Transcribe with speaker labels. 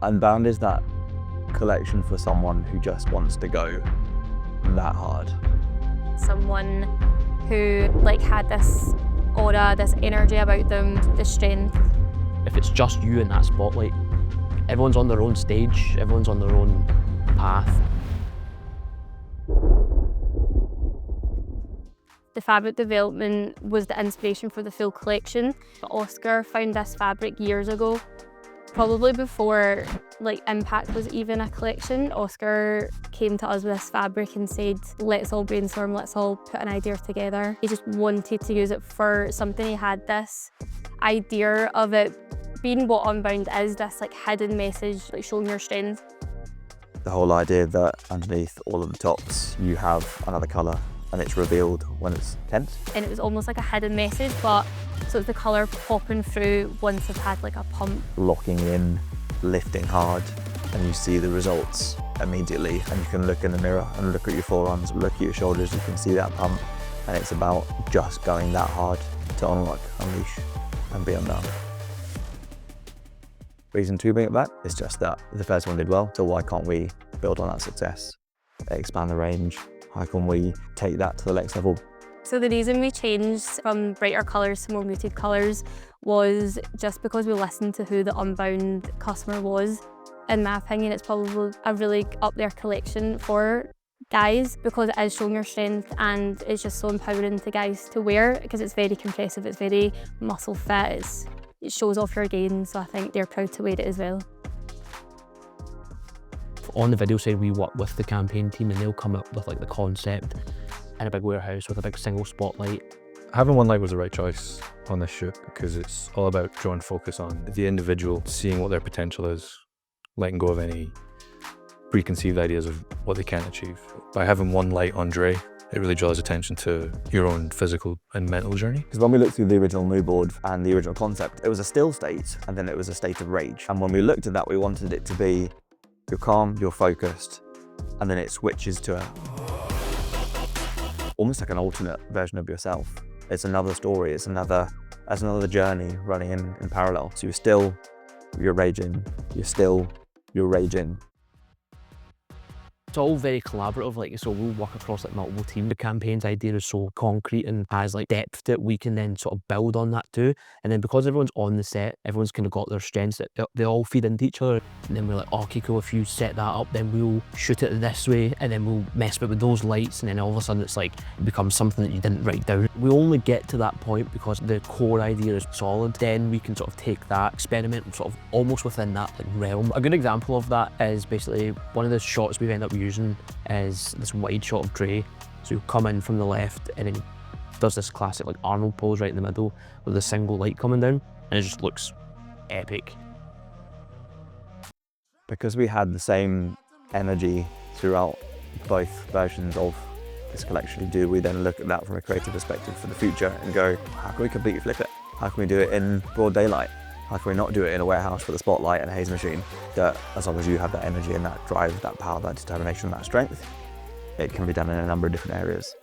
Speaker 1: UNBOUND is that collection for someone who just wants to go that hard.
Speaker 2: Someone who had this aura, this energy about them, this strength.
Speaker 3: If it's just you in that spotlight, everyone's on their own stage, everyone's on their own path.
Speaker 2: The fabric development was the inspiration for the full collection. Oscar found this fabric years ago, probably before Impact was even a collection. Oscar came to us with this fabric and said, let's all brainstorm, let's all put an idea together. He just wanted to use it for something. He had this idea of it being what UNBOUND is, this hidden message, showing your strength.
Speaker 1: The whole idea that underneath all of the tops you have another colour and it's revealed when it's tense.
Speaker 2: And it was almost like a hidden message, but so it's the colour popping through once I've had a pump.
Speaker 1: Locking in, lifting hard, and you see the results immediately, and you can look in the mirror and look at your forearms, look at your shoulders, you can see that pump, and it's about just going that hard to unlock, unleash, and be undone. Reason to bring it back is just that the first one did well, so why can't we build on that success? Expand the range. How can we take that to the next level?
Speaker 2: So the reason we changed from brighter colours to more muted colours was just because we listened to who the UNBOUND customer was. In my opinion, it's probably a really up there collection for guys because it is showing your strength and it's just so empowering to guys to wear because it's very compressive, it's very muscle fit, it shows off your gains, so I think they're proud to wear it as well.
Speaker 3: On the video side, we work with the campaign team and they'll come up with the concept in a big warehouse with a big single spotlight.
Speaker 4: Having one light was the right choice on this shoot because it's all about drawing focus on the individual, seeing what their potential is, letting go of any preconceived ideas of what they can achieve. By having one light on Dre, it really draws attention to your own physical and mental journey.
Speaker 1: Because when we looked through the original mood board and the original concept, it was a still state and then it was a state of rage. And when we looked at that, we wanted it to be you're calm, you're focused, and then it switches to almost like an alternate version of yourself. It's another story, it's another journey running in parallel. So you're raging, you're raging.
Speaker 3: It's all very collaborative, so we'll work across multiple teams. The campaign's idea is so concrete and has depth that we can then sort of build on that too. And then because everyone's on the set, everyone's kind of got their strengths that they all feed into each other. And then we're like, okay, cool, if you set that up, then we'll shoot it this way, and then we'll mess with those lights, and then all of a sudden it's it becomes something that you didn't write down. We only get to that point because the core idea is solid. Then we can sort of take that, experiment sort of almost within that realm. A good example of that is basically one of the shots we've ended up using is this wide shot of Dre. So he'll come in from the left and then he does this classic Arnold pose right in the middle with a single light coming down, and it just looks epic.
Speaker 1: Because we had the same energy throughout both versions of this collection, do we then look at that from a creative perspective for the future and go, how can we completely flip it? How can we do it in broad daylight? How can we not do it in a warehouse with a spotlight and a haze machine? That as long as you have that energy and that drive, that power, that determination, that strength, it can be done in a number of different areas.